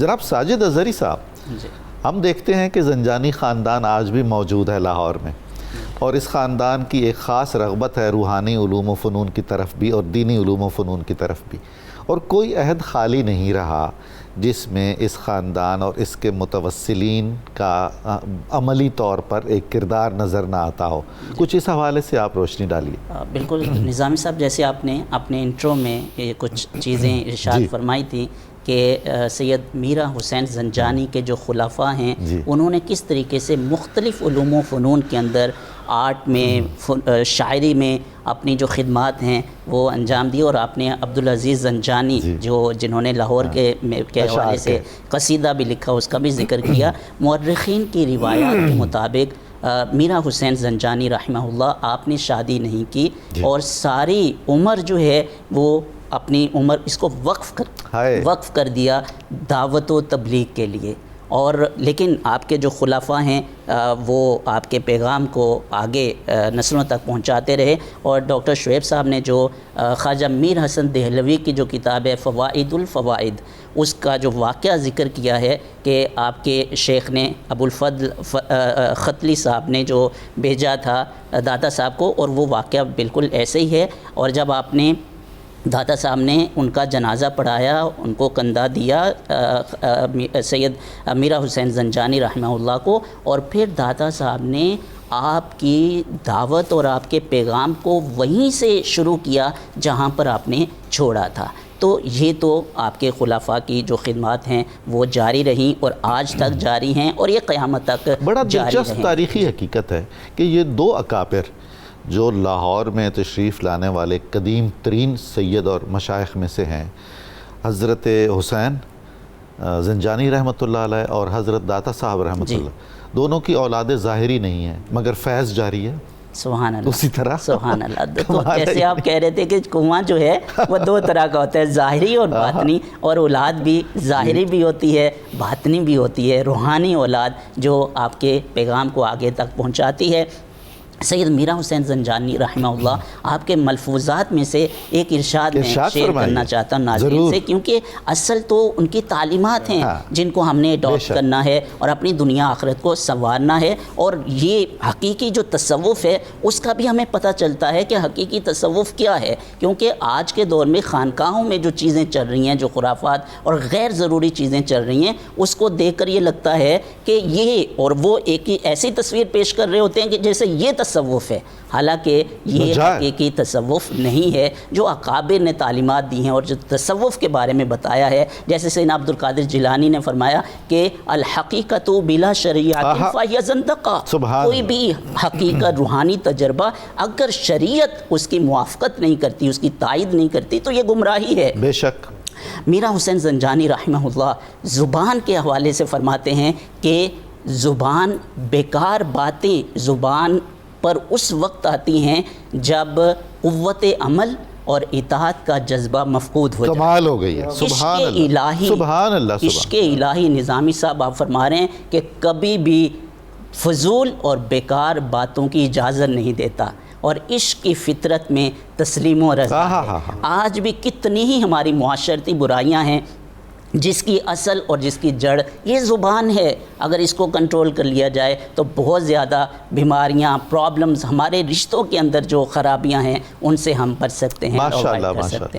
جناب ساجد اظہری صاحب، ہم دیکھتے ہیں کہ زنجانی خاندان آج بھی موجود ہے لاہور میں، اور اس خاندان کی ایک خاص رغبت ہے روحانی علوم و فنون کی طرف بھی اور دینی علوم و فنون کی طرف بھی، اور کوئی عہد خالی نہیں رہا جس میں اس خاندان اور اس کے متوسلین کا عملی طور پر ایک کردار نظر نہ آتا ہو۔ کچھ اس حوالے سے آپ روشنی ڈالیے۔ بالکل نظامی صاحب، جیسے آپ نے اپنے انٹرو میں یہ کچھ چیزیں ارشاد فرمائی تھیں کہ سید میرا حسین زنجانی کے جو خلفاء ہیں انہوں نے کس طریقے سے مختلف علوم و فنون کے اندر آرٹ میں، شاعری میں اپنی جو خدمات ہیں وہ انجام دی، اور آپ نے عبدالعزیز زنجانی جنہوں نے لاہور کے حوالے سے قصیدہ بھی لکھا اس کا بھی ذکر کیا۔ مورخین کی روایات کے مطابق میرا حسین زنجانی رحمہ اللہ آپ نے شادی نہیں کی اور ساری عمر جو ہے وہ اپنی عمر اس کو وقف کر دیا دعوت و تبلیغ کے لیے، اور لیکن آپ کے جو خلفاء ہیں وہ آپ کے پیغام کو آگے نسلوں تک پہنچاتے رہے۔ اور ڈاکٹر شعیب صاحب نے جو خواجہ میر حسن دہلوی کی جو کتاب ہے فوائد الفوائد، اس کا جو واقعہ ذکر کیا ہے کہ آپ کے شیخ نے ابو الفضل ختلی صاحب نے جو بھیجا تھا داتا صاحب کو، اور وہ واقعہ بالکل ایسے ہی ہے۔ اور جب آپ نے داتا صاحب نے ان کا جنازہ پڑھایا، ان کو کندھا دیا سید میرا حسین زنجانی رحمہ اللہ کو، اور پھر داتا صاحب نے آپ کی دعوت اور آپ کے پیغام کو وہیں سے شروع کیا جہاں پر آپ نے چھوڑا تھا۔ تو یہ تو آپ کے خلفاء کی جو خدمات ہیں وہ جاری رہیں اور آج تک جاری ہیں، اور یہ قیامت تک جاری رہیں۔ بڑا دلچسپ تاریخی حقیقت ہے کہ یہ دو اکابر جو لاہور میں تشریف لانے والے قدیم ترین سید اور مشائخ میں سے ہیں، حضرت حسین زنجانی رحمۃ اللہ علیہ اور حضرت داتا صاحب رحمۃ اللہ، دونوں کی اولاد ظاہری نہیں ہے مگر فیض جاری ہے۔ سبحان اللہ، اسی طرح سبحان اللہ۔ تو جیسے آپ کہہ رہے تھے کہ کنواں جو ہے وہ دو طرح کا ہوتا ہے، ظاہری اور باطنی، اور اولاد بھی ظاہری بھی ہوتی ہے باطنی بھی ہوتی ہے، روحانی اولاد جو آپ کے پیغام کو آگے تک پہنچاتی ہے۔ سید میرا حسین زنجانی رحمہ اللہ آپ کے ملفوظات میں سے ایک ارشاد میں شیئر کرنا چاہتا ہوں ناظرین سے، کیونکہ اصل تو ان کی تعلیمات ہیں جن کو ہم نے اڈاپٹ کرنا ہے اور اپنی دنیا آخرت کو سنوارنا ہے، اور یہ حقیقی جو تصوف ہے اس کا بھی ہمیں پتہ چلتا ہے کہ حقیقی تصوف کیا ہے، کیونکہ آج کے دور میں خانقاہوں میں جو چیزیں چل رہی ہیں، جو خرافات اور غیر ضروری چیزیں چل رہی ہیں، اس کو دیکھ کر یہ لگتا ہے کہ یہ اور وہ ایک ہی ایسی تصویر پیش کر رہے ہوتے ہیں کہ جیسے یہ تصوف ہے، حالانکہ یہ حقیقی تصوف نہیں ہے جو اکابر نے تعلیمات دی ہیں اور جو تصوف کے بارے میں بتایا ہے۔ جیسے سیدنا عبد القادر جیلانی نے فرمایا کہ الحقیقت بلا شریعت فہی زندقہ، کوئی بھی حقیقت روحانی تجربہ اگر شریعت اس کی موافقت نہیں کرتی، اس کی تائید نہیں کرتی، تو یہ گمراہی ہے۔ بے شک۔ میرا حسین زنجانی رحمہ اللہ زبان کے حوالے سے فرماتے ہیں کہ زبان بیکار باتیں زبان پر اس وقت آتی ہیں جب قوت عمل اور اطاعت کا جذبہ مفقود ہو جائے۔ کمال ہو گئی ہے، سبحان اللہ، سبحان اللہ۔ عشق الہی نظامی صاحب آپ فرما رہے ہیں کہ کبھی بھی فضول اور بیکار باتوں کی اجازت نہیں دیتا، اور عشق کی فطرت میں تسلیم و رضا ہے۔ آج بھی کتنی ہی ہماری معاشرتی برائیاں ہیں جس کی اصل اور جس کی جڑ یہ زبان ہے، اگر اس کو کنٹرول کر لیا جائے تو بہت زیادہ بیماریاں، پرابلمز، ہمارے رشتوں کے اندر جو خرابیاں ہیں ان سے ہم بچ سکتے ہیں اور کر سکتے ہیں۔